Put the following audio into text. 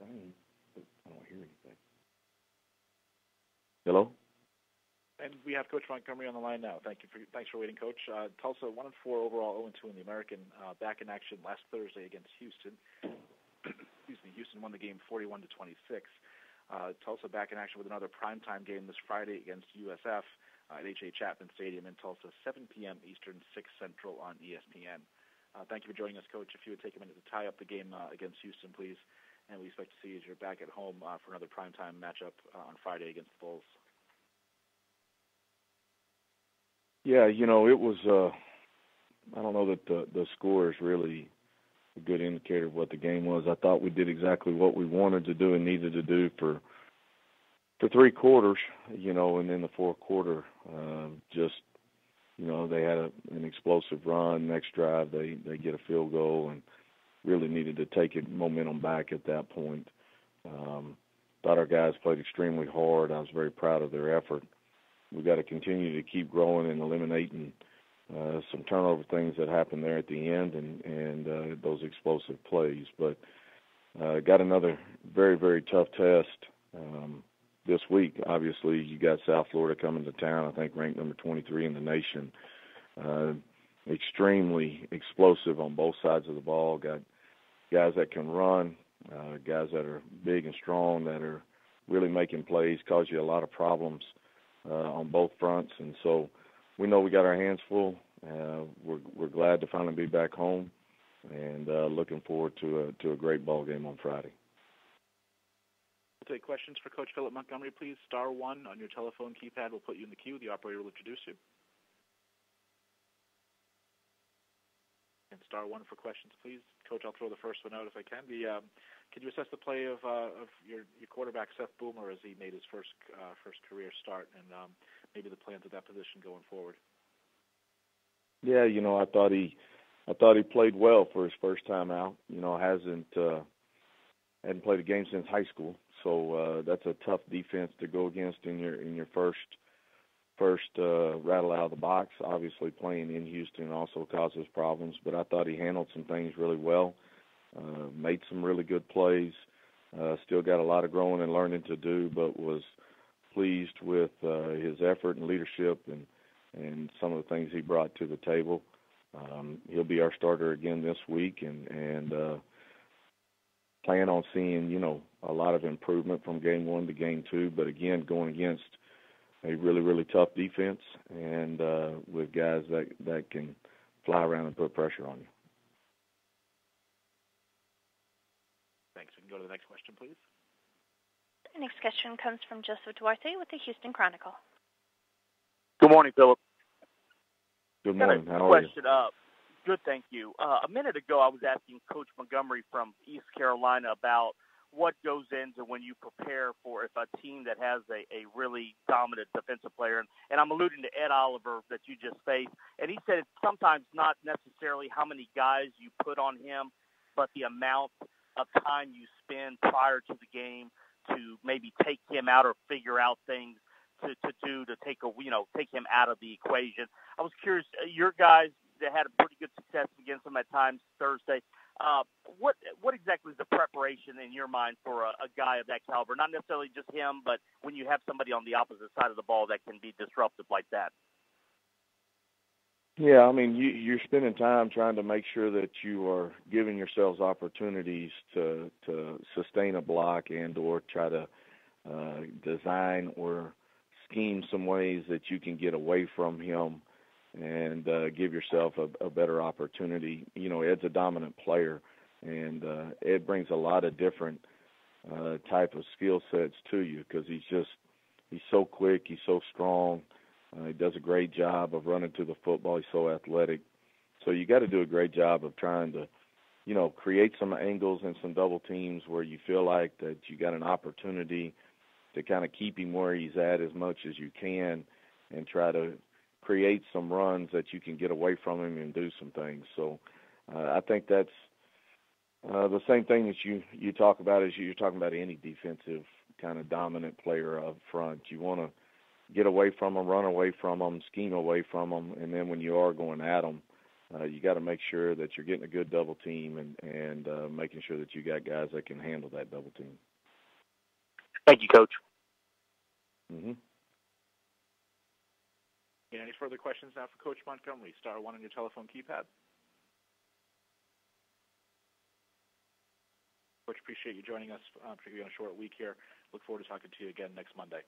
I don't hear anything. Hello? And we have Coach Montgomery on the line now. Thanks for waiting, Coach. Tulsa 1-4 overall, 0-2 in the American. Back in action last Thursday against Houston. Excuse me. Houston won the game 41-26. Tulsa back in action with another primetime game this Friday against USF at H.A. Chapman Stadium in Tulsa, 7 p.m. Eastern, 6 Central on ESPN. Thank you for joining us, Coach. If you would take a minute to tie up the game against Houston, please. And we expect to see you as you're back at home for another primetime matchup on Friday against the Bulls. Yeah, it was, I don't know that the score is really a good indicator of what the game was. I thought we did exactly what we wanted to do and needed to do for 3 quarters, and in the fourth quarter, they had an explosive run. Next drive, they get a field goal and really needed to take momentum back at that point. Thought our guys played extremely hard. I was very proud of their effort. We got to continue to keep growing and eliminating some turnover things that happened there at the end and those explosive plays. But got another very, very tough test this week. Obviously, you got South Florida coming to town, I think ranked number 23 in the nation. Extremely explosive on both sides of the ball. Got guys that can run, guys that are big and strong, that are really making plays, cause you a lot of problems on both fronts. And so we know we got our hands full. We're glad to finally be back home and looking forward to a great ball game on Friday. We'll take questions for Coach Philip Montgomery, please. *1 on your telephone keypad will put you in the queue. The operator will introduce you. And *1 for questions, please. Coach, I'll throw the first one out if I can. Can you assess the play of your quarterback, Seth Boomer, as he made his first career start, and maybe the plans at that position going forward? Yeah, I thought he played well for his first time out. Hadn't played a game since high school, so that's a tough defense to go against in your first rattle out of the box. Obviously, playing in Houston also causes problems, but I thought he handled some things really well. Made some really good plays. Still got a lot of growing and learning to do, but was pleased with his effort and leadership and some of the things he brought to the table. He'll be our starter again this week, and plan on seeing, a lot of improvement from game 1 to game 2, but again, going against a really, really tough defense and with guys that can fly around and put pressure on you. Thanks. We can go to the next question, please. The next question comes from Joseph Duarte with the Houston Chronicle. Good morning, Philip. Good morning. How are you? Good, thank you. A minute ago, I was asking Coach Montgomery from East Carolina about what goes into when you prepare for if a team that has a really dominant defensive player. And I'm alluding to Ed Oliver that you just faced. And he said it's sometimes not necessarily how many guys you put on him, but the amount of time you spend prior to the game to maybe take him out or figure out things to take him out of the equation. I was curious, your guys that had a pretty good success against him at times Thursday, what exactly is the preparation in your mind for a guy of that caliber? Not necessarily just him, but when you have somebody on the opposite side of the ball that can be disruptive like that. Yeah, I mean, you're spending time trying to make sure that you are giving yourselves opportunities to sustain a block and or try to design or scheme some ways that you can get away from him and give yourself a better opportunity. Ed's a dominant player, and Ed brings a lot of different type of skill sets to you because he's so quick, he's so strong. He does a great job of running to the football. He's so athletic. So you got to do a great job of trying to, create some angles and some double teams where you feel like that you got an opportunity to kind of keep him where he's at as much as you can and try to create some runs that you can get away from him and do some things. So I think that's the same thing that you talk about as you're talking about any defensive kind of dominant player up front. You want to get away from them, run away from them, scheme away from them, and then when you are going at them, you got to make sure that you're getting a good double team and making sure that you got guys that can handle that double team. Thank you, Coach. Mm-hmm. Any further questions now for Coach Montgomery? Star 1 on your telephone keypad. Coach, appreciate you joining us, particularly on a short week here. Look forward to talking to you again next Monday.